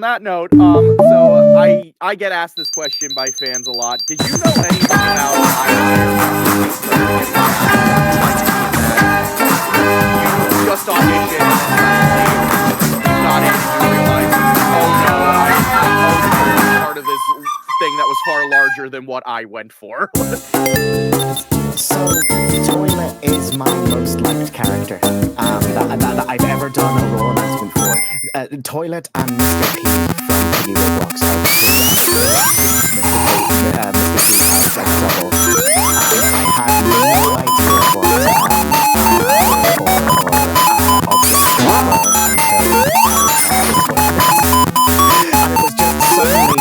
that note, so I get asked this question by fans a lot. Did you know anything about I.R? You just auditioned and got in and you realized, oh no, I'm part of this thing that was far larger than what I went for. So, Toilet is my most liked character that I've ever done a role announcement for. Toilet and Mr. P from Piggy Roblox are the two Mr. P as like double. I had no idea what objects were until and it was just suddenly,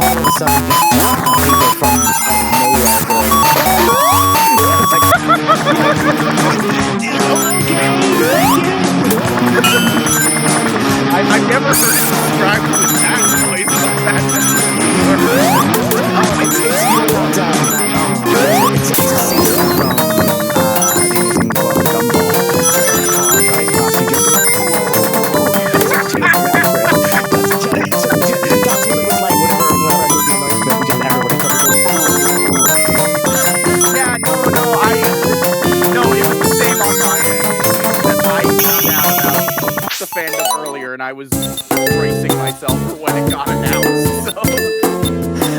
all of a sudden, just people from out of nowhere going. It's like, I've never heard it described with that noise like that. It's a scene from the Amazing World of Gumball. Guys, Ross, you just... That's what it was like whenever I moved the noise bit, just everybody started going... Yeah, no, it was the same on my end. I found out about the fandom earlier, and I was bracing myself for when it got announced, so...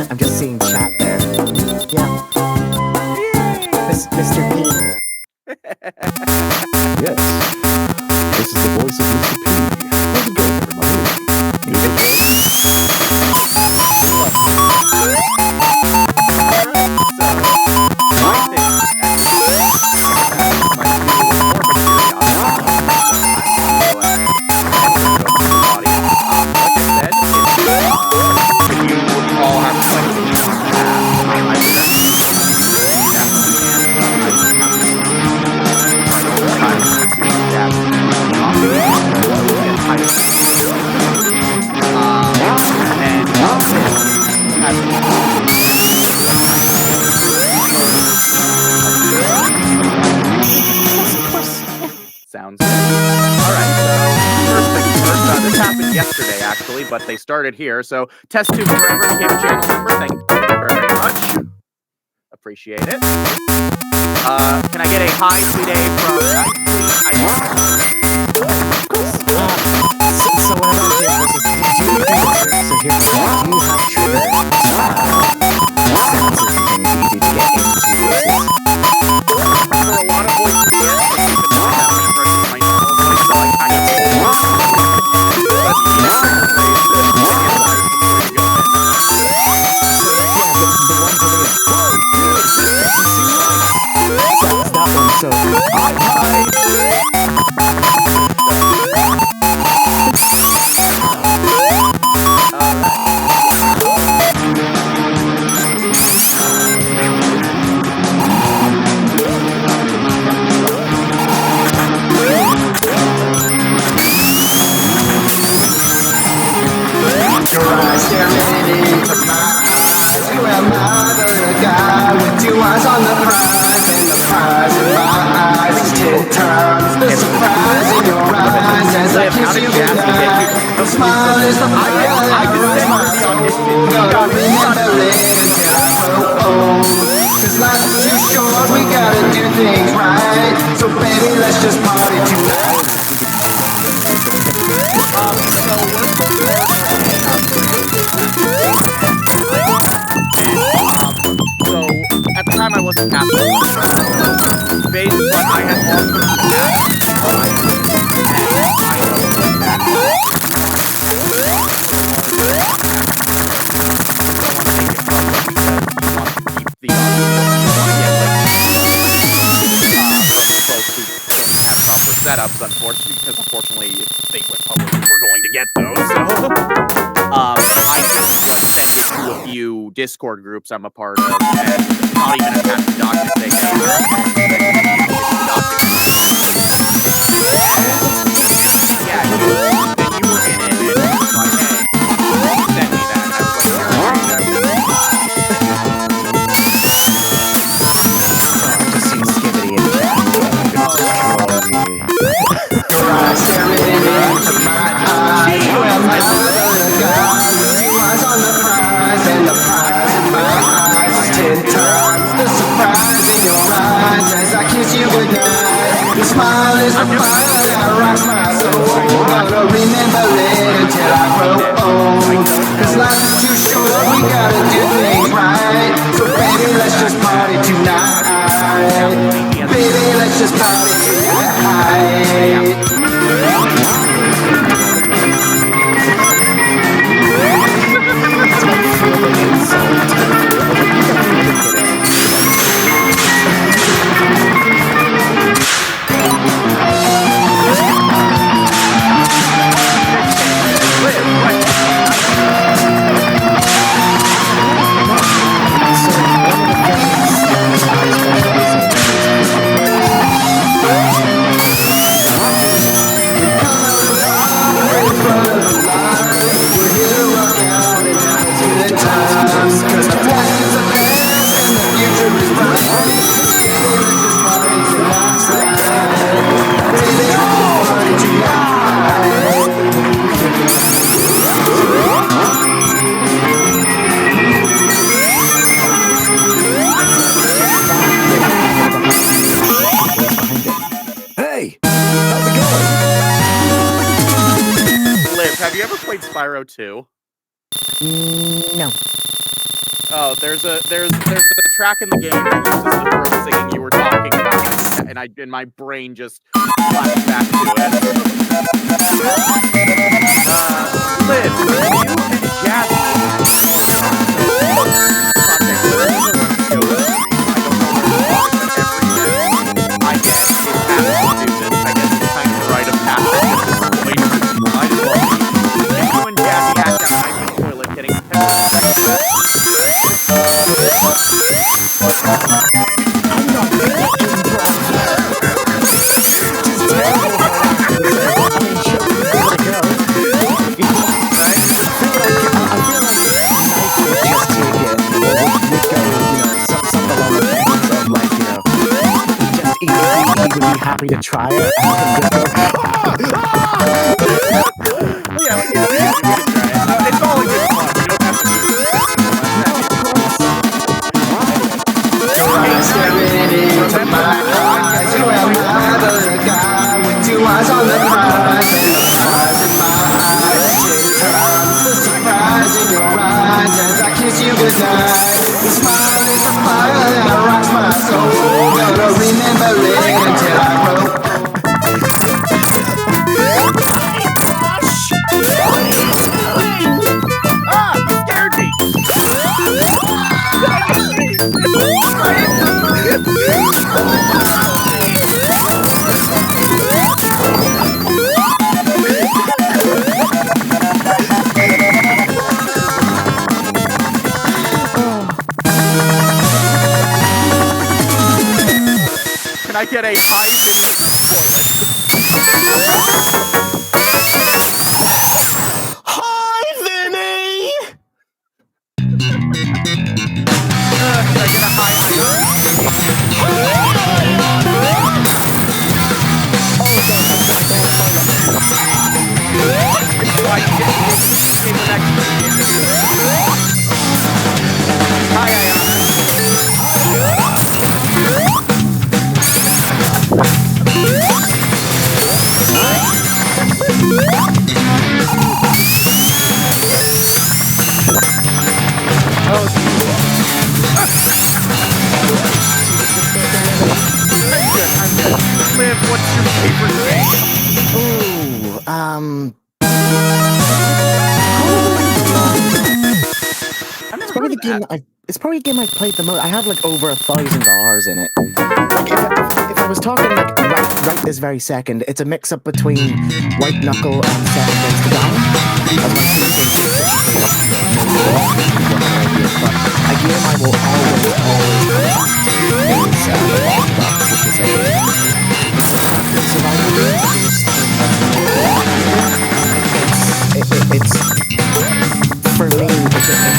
I'm just seeing chat there. Yeah. Mr. P. Yes. This is the voice of Mr. P. How's it going, everybody? Music Sounds good. Alright, so first things first, this happened yesterday actually, but they started here, so Test Tube Forever became a channel member, thank you very much. Appreciate it. Can I get a high sweet A from So what I'm doing is, do you have trigger sentences and things that you do to get into voices? For a lot of voices there, but you can not have an impression of my normal voice, so I kind of that one, so on the prize, and the prize in my eyes is 10 times the surprise in your eyes as I kiss you goodnight. The smile is the fire that burns my soul. Gotta remember later down the road, 'cause life's too short, we gotta do things right. So baby, let's just party tonight. At the time I wasn't happy. Based on what I had lost from the past, setups, unfortunately, if they went public, we're going to get those. So, I just sent it to a few Discord groups I'm a part of, and not even attached to documents saying, hey, yeah, and you were in it, and it was like, hey, send me that, and I was like, just seeing Skibbity in chat. Your eyes staring into my eyes. Well, my fire that rocks my soul. Gonna remember it until I grow old. Cause life is too short, we gotta do things right. So baby, let's just party tonight. Baby, let's just party tonight. Have you ever played Spyro 2? No. Oh, there's a track in the game that uses the girl singing you were talking about, and my brain just flashed back to it. Liv, you and Jazzy I get is having to do this. I guess it's kind of a rite of passage. Might as well. If you and Jazzy had that knife in the toilet getting I'm not good at improv. It's terrible. I mean, sure, give it a go. I feel like knife would just take it, or would go, something along the lines of, like, he would be happy to try it, and then just go, yeah, we can try it. It's all a good fun. You don't have to do this. You have another guy with 2 eyes on the prize, and the prize in my eyes. Take time, the surprise in your eyes as I kiss you goodnight. The smile is a fire that rocks my soul. Gonna remember it until I grow. Can I get a high Hi, Vinny! Can I get a high Liv, what's your favorite game? It's probably a game I've played the most. I have like over 1,000 hours in it. Like if I was talking like right this very second, it's a mix up between White Knuckle and 7 Days to Die. As my two but a game I will always come back to is which is a survival game. It's for me, it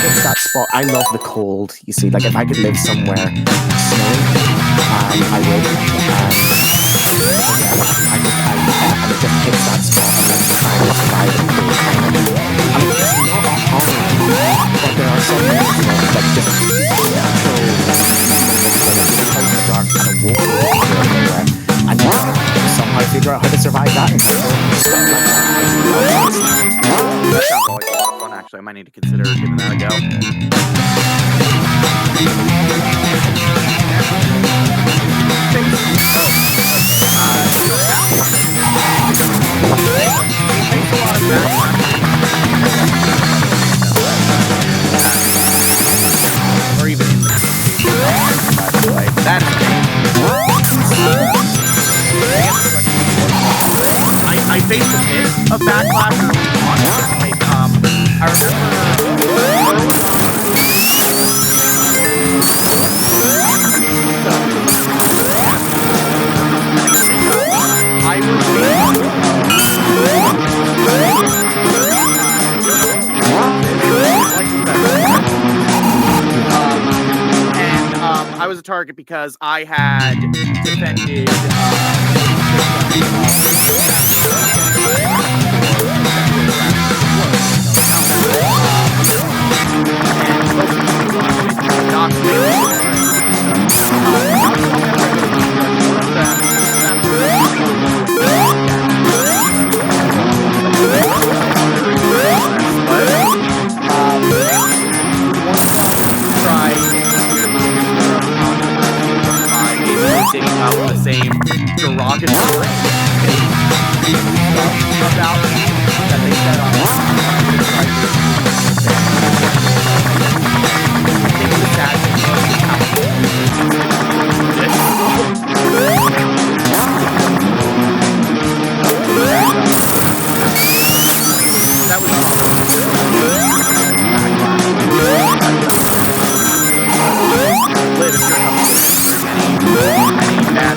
hits that spot. I love the cold. You see, like if I could live somewhere snowy, I would. And it just hits that spot and then trying to survive in cold climate. I mean, it's not a horror, but there are some things that just natural, like in the dark and a wolf everywhere, and you somehow figure figure out how to survive that encounter. That sounds like a lot of fun, actually. I might need to consider giving that a go. Or even that I faced a bit of backlash early on. Like, I I was a target because I had defended digging up the same derogatory about that they said on that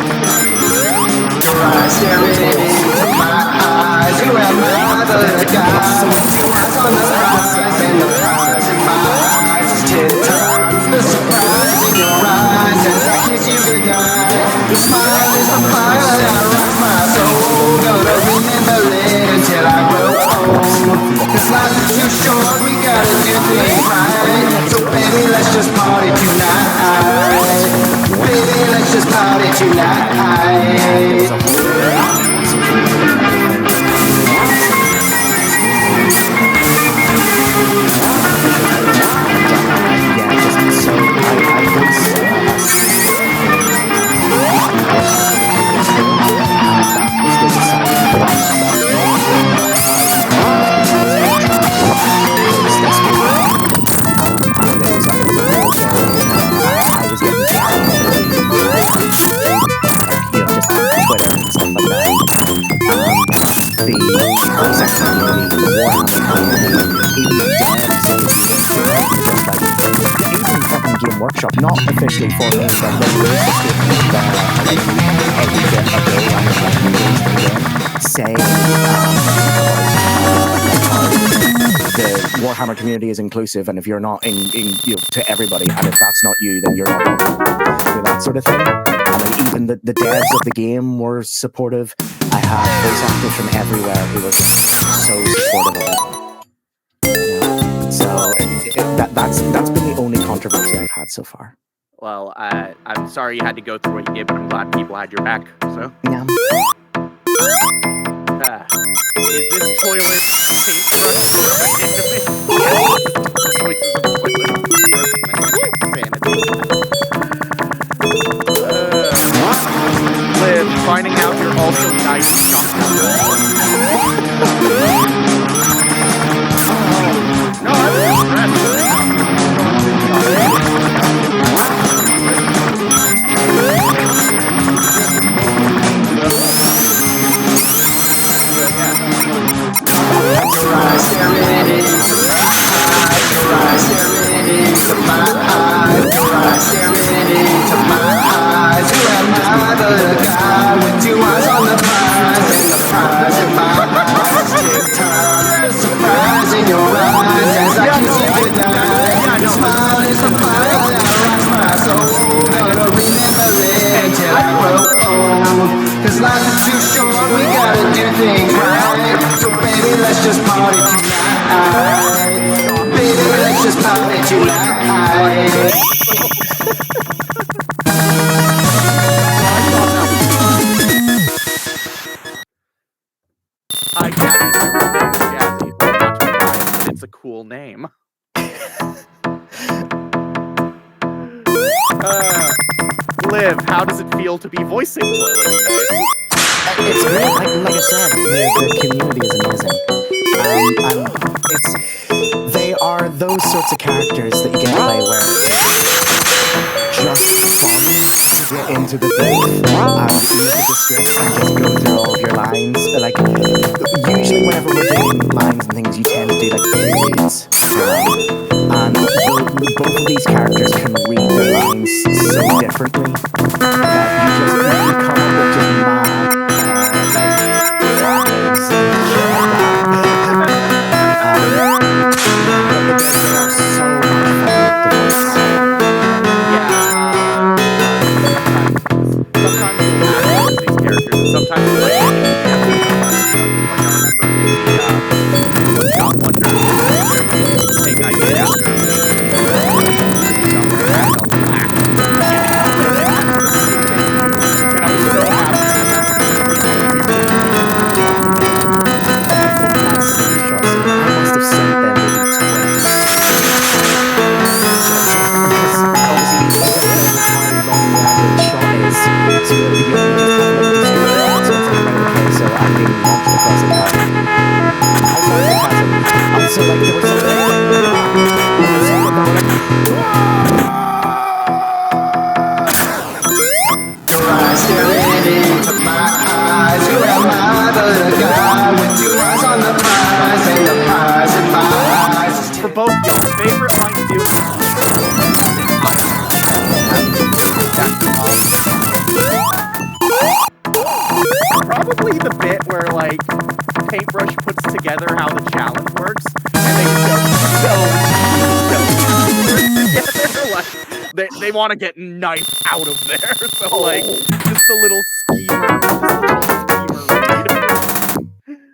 was staring into my eyes, you and my other guys. Your eyes on the prize, and the prize in my eyes is 10 times the surprise in your eyes as I kiss you goodnight. Your smile is the fire that rocks my soul. Gonna remember it until I grow old. This life is too short, we gotta do things right. So baby, let's just party tonight. Baby, let's just party tonight. Workshop, not officially for me, but when we released a statement like a week ago and released again, saying the Warhammer community is inclusive, and if you're not in to everybody, and if that's not you, then you're not welcome. That sort of thing. And even the devs of the game were supportive. I had voice actors from everywhere who were just so supportive of it. So that's been the only controversy I've had so far. Well, I'm sorry you had to go through what you did, but I'm glad people had your back. So yeah. Is this toilet Liv, finding out you're also nice. No, I was impressed. Your eyes staring into my eyes. Your eyes staring into my eyes. Your eyes staring into my eyes. You and my other guy with 2 eyes on the prize, and the prize in my eyes. Take time, the surprise in your eyes as I kiss you goodnight. Your smile is the fire that rocks my soul. Gonna remember it until I grow old. 'Cause life is too short, we gotta do things right. So baby, let's just party tonight. Baby, let's just party tonight. cool name. Liv, how does it feel to be voicing Toilet today? It's great. Like I said, the community is amazing. And they are those sorts of characters that you get to play where it's just fun to get into the thing and look at the script and just go through all of your lines. Like, usually whenever we're doing lines and things, you tend to do like 3 reads per line. And both of these characters can read their lines so differently that you come up with just mad words and shit like that. But they are so much fun to voice. Sometimes we'll add these characters, and sometimes we'll like making examples. Like I remember in the Got Wonder, take idea after for both your favorite line to do. Probably the bit where like Paintbrush puts together how the challenge works, and they just go together. Like they want to get knifed out of there, so like just the little schemer.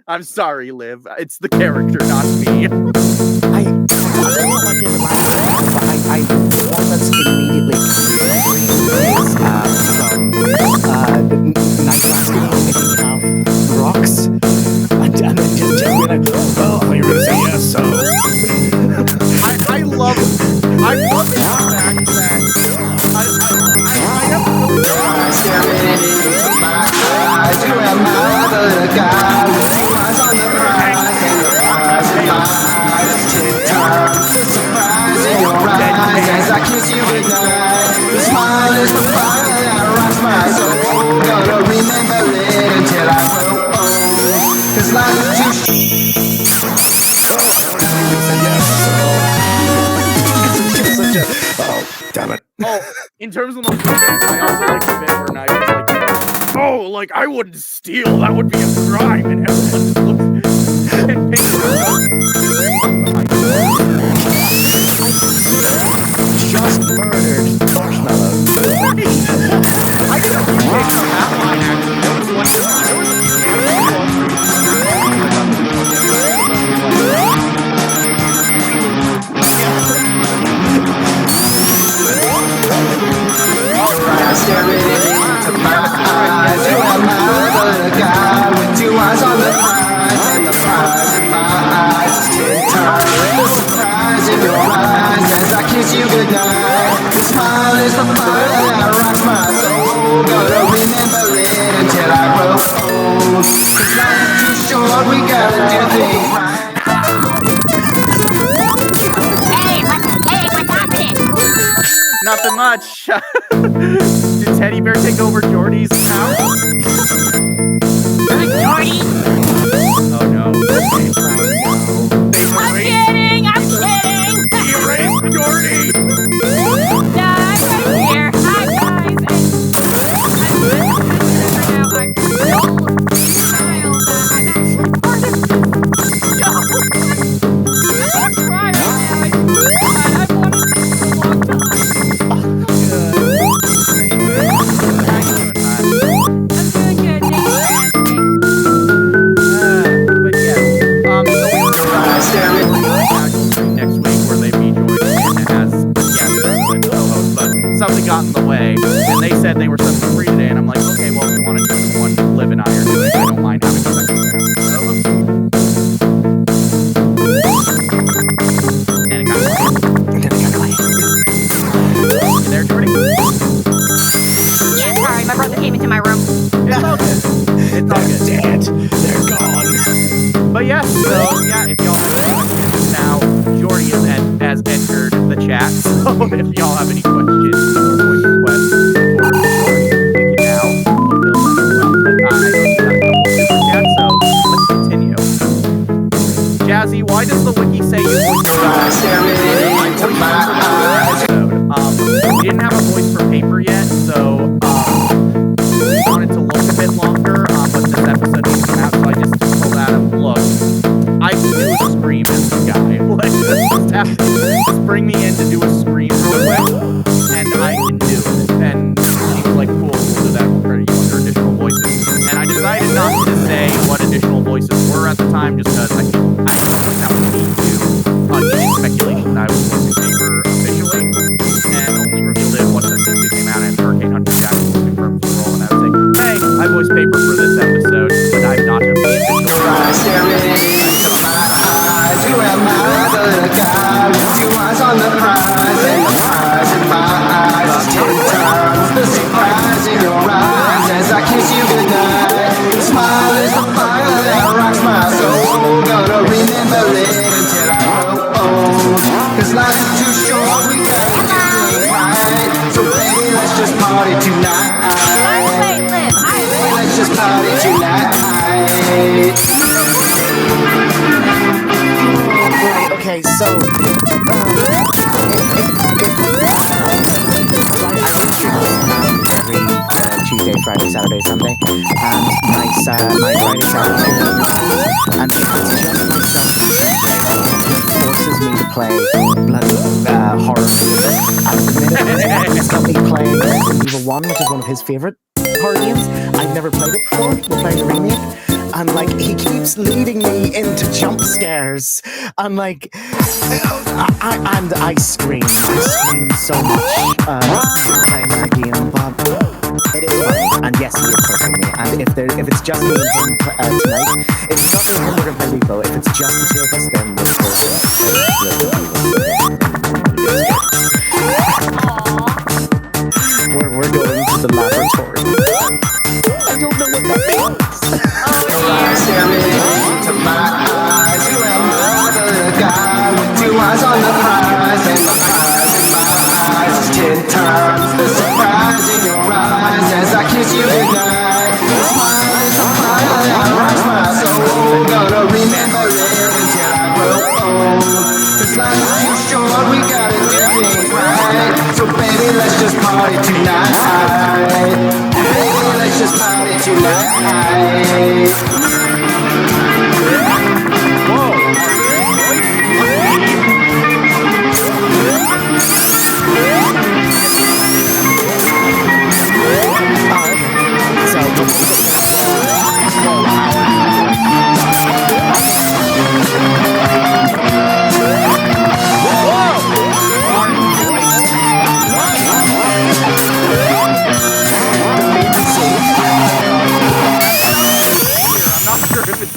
I'm sorry, Liv. It's the character, not me. I don't know what my favorite line is, but the one that's immediately is from Night Basket, when you have rocks, and then just be like, well, are you going to say yes, so... I love the fact that I have as I kiss you goodnight. The smile is the fire that rocks my soul. Gonna remember it until I grow old. 'Cause life is too Oh, damn it. Oh, in terms of the most things, I also like the bit where Knight is like, you know, oh, like I wouldn't steal, that would be a crime, and everyone just looks and takes just murdered Marshmallow. I didn't really take from that line, actually. There was one staring into my eyes. You are my other guy with 2 eyes on the prize, and the prize in my eyes is 10 times the surprise in your eyes as I kiss you goodnight. The smile is the fire that rocks my soul. Gonna remember it until I grow old. 'Cause life is too short, we gotta do things right. What's happening? Nothing much. Did Teddy Bear take over Jordy's house? Jordy? Oh no. I'm kidding! I'm kidding! Erase Jordy! No, I'm right here. Hi guys! I'm right now. I'm so smile that I'm actually part of this. No! I'm trying right now. I've wanted this for a long time. I'm doing good. Thanks for asking. But yeah, so we were next week where they be joined as guest rather than co-host, but something got in the way, and they said they were suddenly free today, and I'm like, okay, well, if you want to do the one Liv and I are doing, I don't mind having a second guest. chat. So if y'all have any questions or voice requests for Jordy, we can now fulfill them as well. But I know we got a couple super chats, so let's continue. Jazzy, why does the wiki say you voiced for we didn't have a voice for paper yet, so we wanted to look a bit longer, but this episode didn't come out, so I just told Adam, look, I can do a scream as the guy. Like, just bring me in to do a scream real quick, and I can do it. And he was like, cool, we'll do that, we'll credit you under additional voices. And I decided not to say what additional voices were at the time, just because I don't think that would lead to any speculation that I was voicing paper officially, and only revealed it once the season came out and Hurricane Hunter Jack was confirmed for the role, and I was like, hey, I voiced paper for this episode, but I'm not a official. You am my other guy with 2 eyes on the prize, and the prize in my eyes is 10 times the surprise in your eyes as I kiss you goodnight. Your smile is the fire that rocks my soul. Gonna remember it until I grow old. 'Cause life is too short, we gotta do it right. So baby, let's just party tonight. Let's just party tonight. Right, okay, so I every Tuesday, Friday, Saturday, Sunday, and my Friday, Saturday, and if it's just myself forces me to play bloody horror games. And the minute he's got me playing Resident Evil 1, which is one of his favourite horror games, I've never played it before, we're playing the remake. And like he keeps leading me into jump scares, and like, I scream so much playing that game, but it is funny. And yes, he is pushing me. And if it's just me and him tonight, if it's not me and him, we're gonna play Lethal. If it's just the two of us, then we'll go. We're going to the laboratory. I don't know what that means. Staring into my eyes, you am my other guy with 2 eyes on the prize, and the prize in my eyes is 10 times the surprise in your eyes as I kiss you goodnight. Your smile is the fire that rocks my soul. Gonna remember it until I grow old. 'Cause life is too short, we gotta do things right. So baby, let's just party tonight. Baby, let's just party tonight.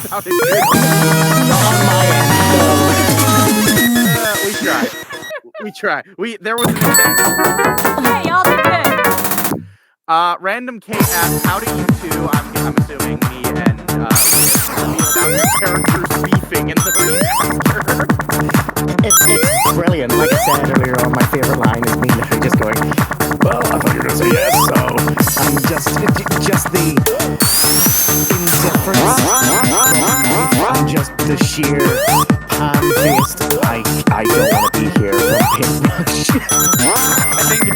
sounded good. On my end. We tried. There was an attempt. Hey, y'all did good. Random Kate asked, how do you two, I'm assuming me and feel about your characters beefing in the remaster? It's brilliant. Like I said earlier on, my favorite line is me literally just going, well, I thought you were going to say yes, so. And just the indifference and just the sheer pan-faced, I don't want to be here from Paintbrush. I think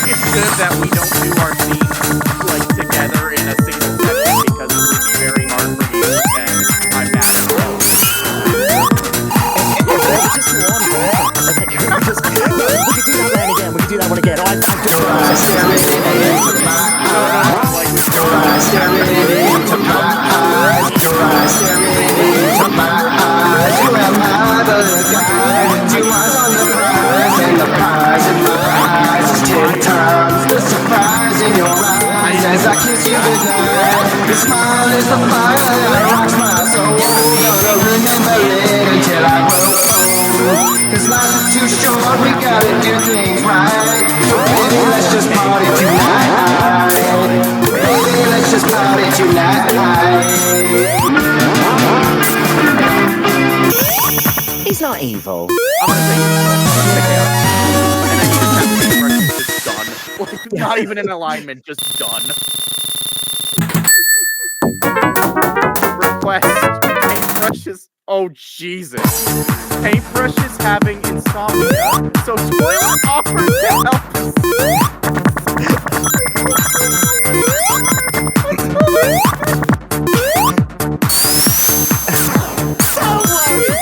it's good that we don't do our scenes like together in a single session because it would be very hard for me and I'm mad at both. Just one, we could do that line again. We could do that one again. Oh, I just as I kiss you goodnight, your smile is the fire that rocks my soul. Gonna remember it until I grow old. 'Cause life is too short, we gotta do things right. So baby, let's just party tonight. Baby, let's just party tonight. he's not evil. I'm gonna say And then you just have paintbrushes just done. Like, not even in alignment, just done. Request paintbrushes. Oh, Jesus. Paintbrushes having insomnia, so Toilet offered to help us.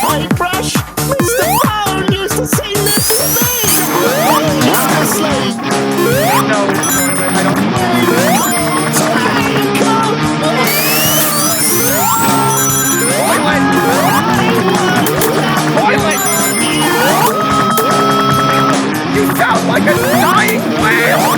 Paintbrush! Mr. Phone used to sing this to me! Honestly! No, Toilet, I don't. Toilet! You sound like a dying whale!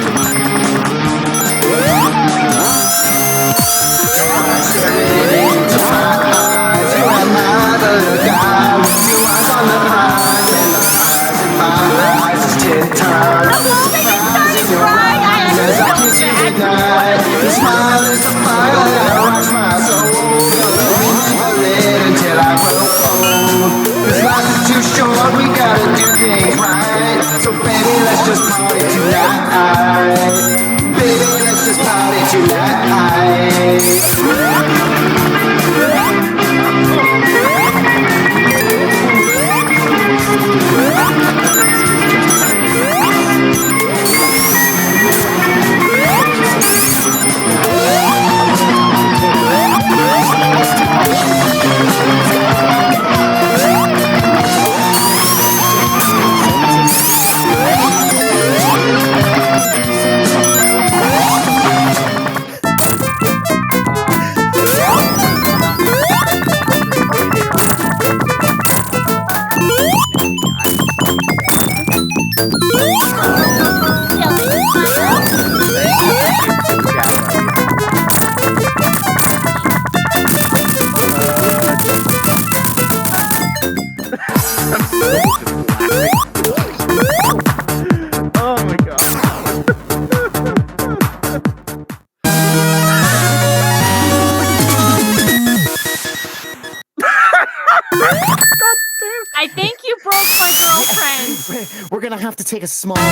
I think you broke my girlfriend. We're gonna have to take a small break.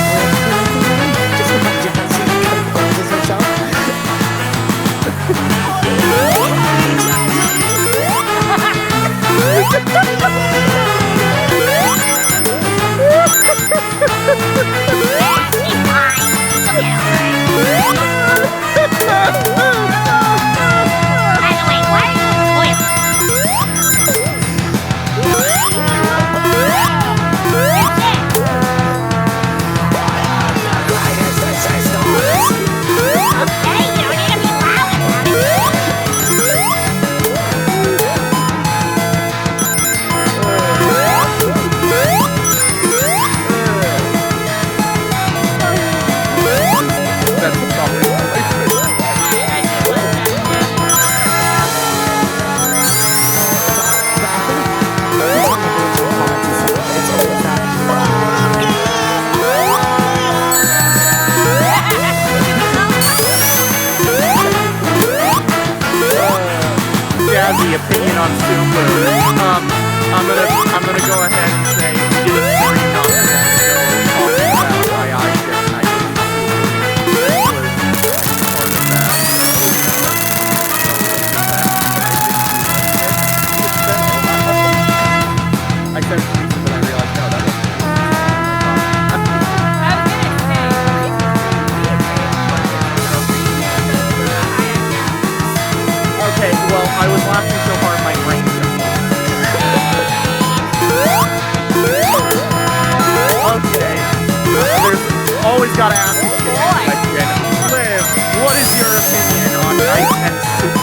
Just because you have seen composes yourself. Jazzy opinion on Super. I'm gonna go ahead and say we did a stream not too long ago talking about A.I.R shit, and I think part of that. I said Teresa, but I realized no, that wasn't. Okay, well, I was laughing so hard my brain jumped. Okay. There's always gotta ask this question. Liv, what is your opinion on Knife and Soup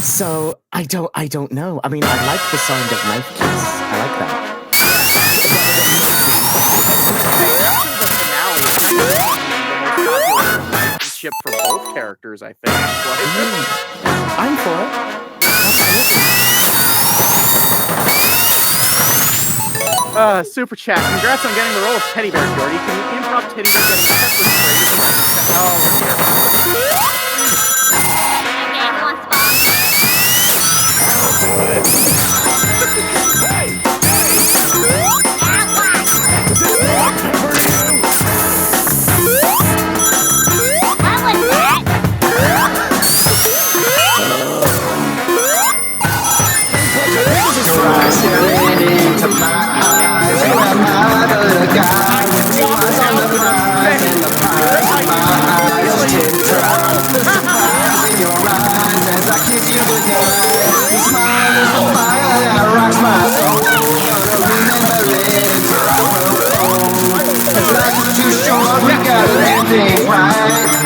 So I don't know. I mean, I like the sound of knife kiss. I like that. Hey, that seems like finale. It's kind of the most popular ship for both characters, I think. I'm for it. Super chat. Congrats on getting the role of Teddy Bear, Jordy. Can you improv Teddy Bear getting pepper sprayed? Oh, dear.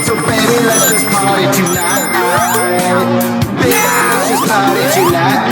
So baby, let's just party tonight. Baby, let's just party tonight.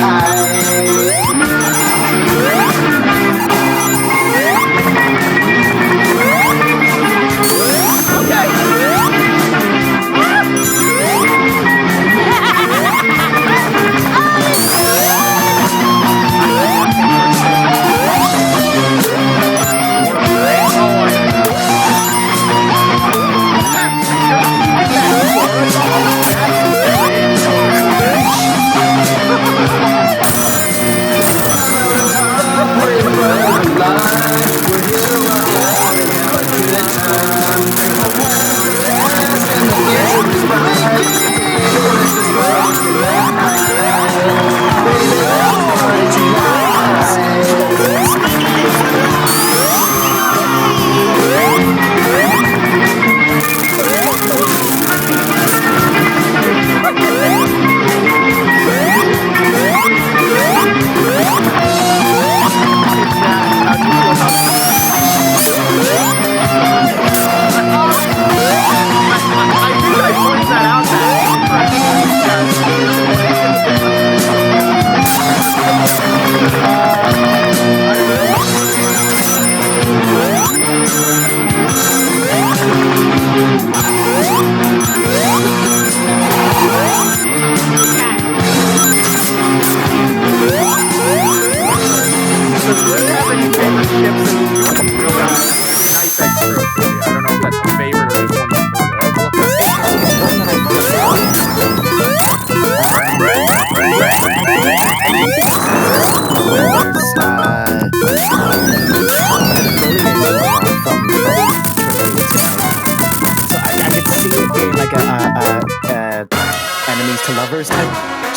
Enemies to lovers type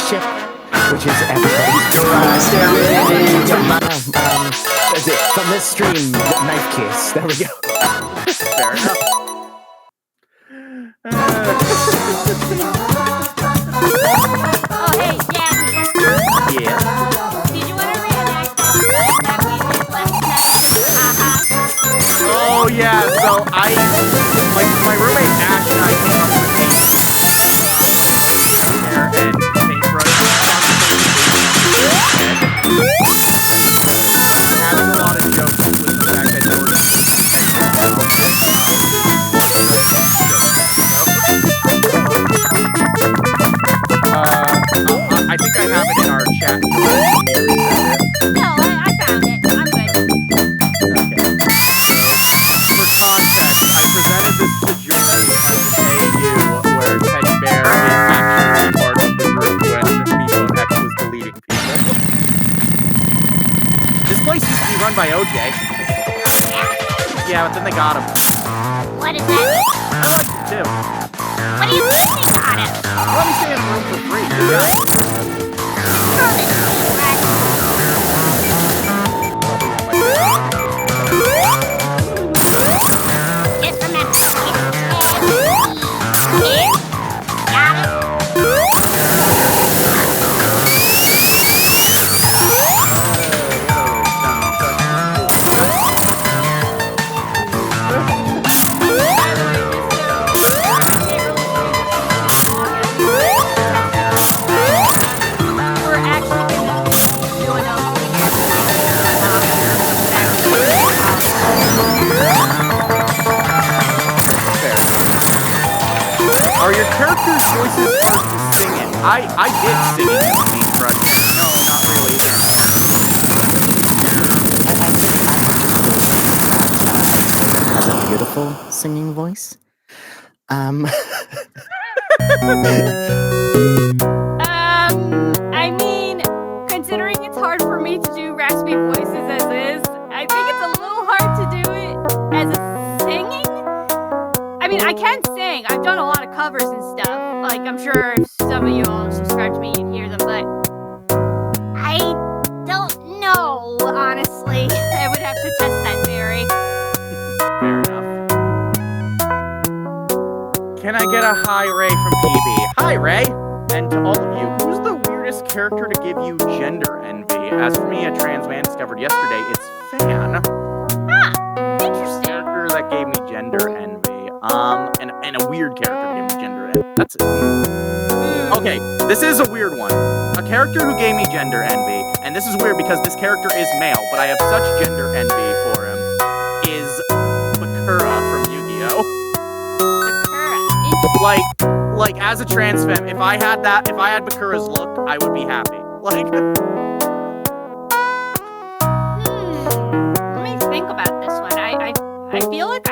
ship, which is everybody's is it from this stream? Knife kiss. There we go. Fair enough. Oh, hey, Jackie. Yeah. Did you want to reenact that we did last night? Oh yeah. So my roommate Ash and I came up with a paint there and paintbrush. Having a lot of jokes with the fact that Jordan. I think I have it in our chat. No, I found it. I'm good. Okay. For context, I presented this to Jordan as an AU where Teddy Bear is actually part of the group when M.U.G.E.N was deleting people. This place used to be run by OJ. Yeah, but then they got him. What is that? I liked it too. What do you mean they got it? Let me stay in the room for free. Oh, this is right. Just remember, it's here. Got it? I did singing in Speed Crush. No, not really. Has a beautiful singing voice. I mean, considering it's hard for me to do raspy voices as is, I think it's a little hard to do it as a singing. I mean, I can sing. I've done a lot of covers and stuff. Like, I'm sure some of you all subscribe to me and hear them, but I don't know, honestly. I would have to test that theory. Fair enough. Can I get a hi, Ray from PB? Hi, Ray! And to all of you, who's the weirdest character to give you gender envy? As for me, a trans man discovered yesterday, it's Fan. Interesting. Character that gave me gender envy. And a weird character gave me gender envy. That's it. Okay, this is a weird one. A character who gave me gender envy, and this is weird because this character is male, but I have such gender envy for him, is Bakura from Yu-Gi-Oh! Like as a trans femme, if I had Bakura's look, I would be happy. Like, let me think about this one. I feel like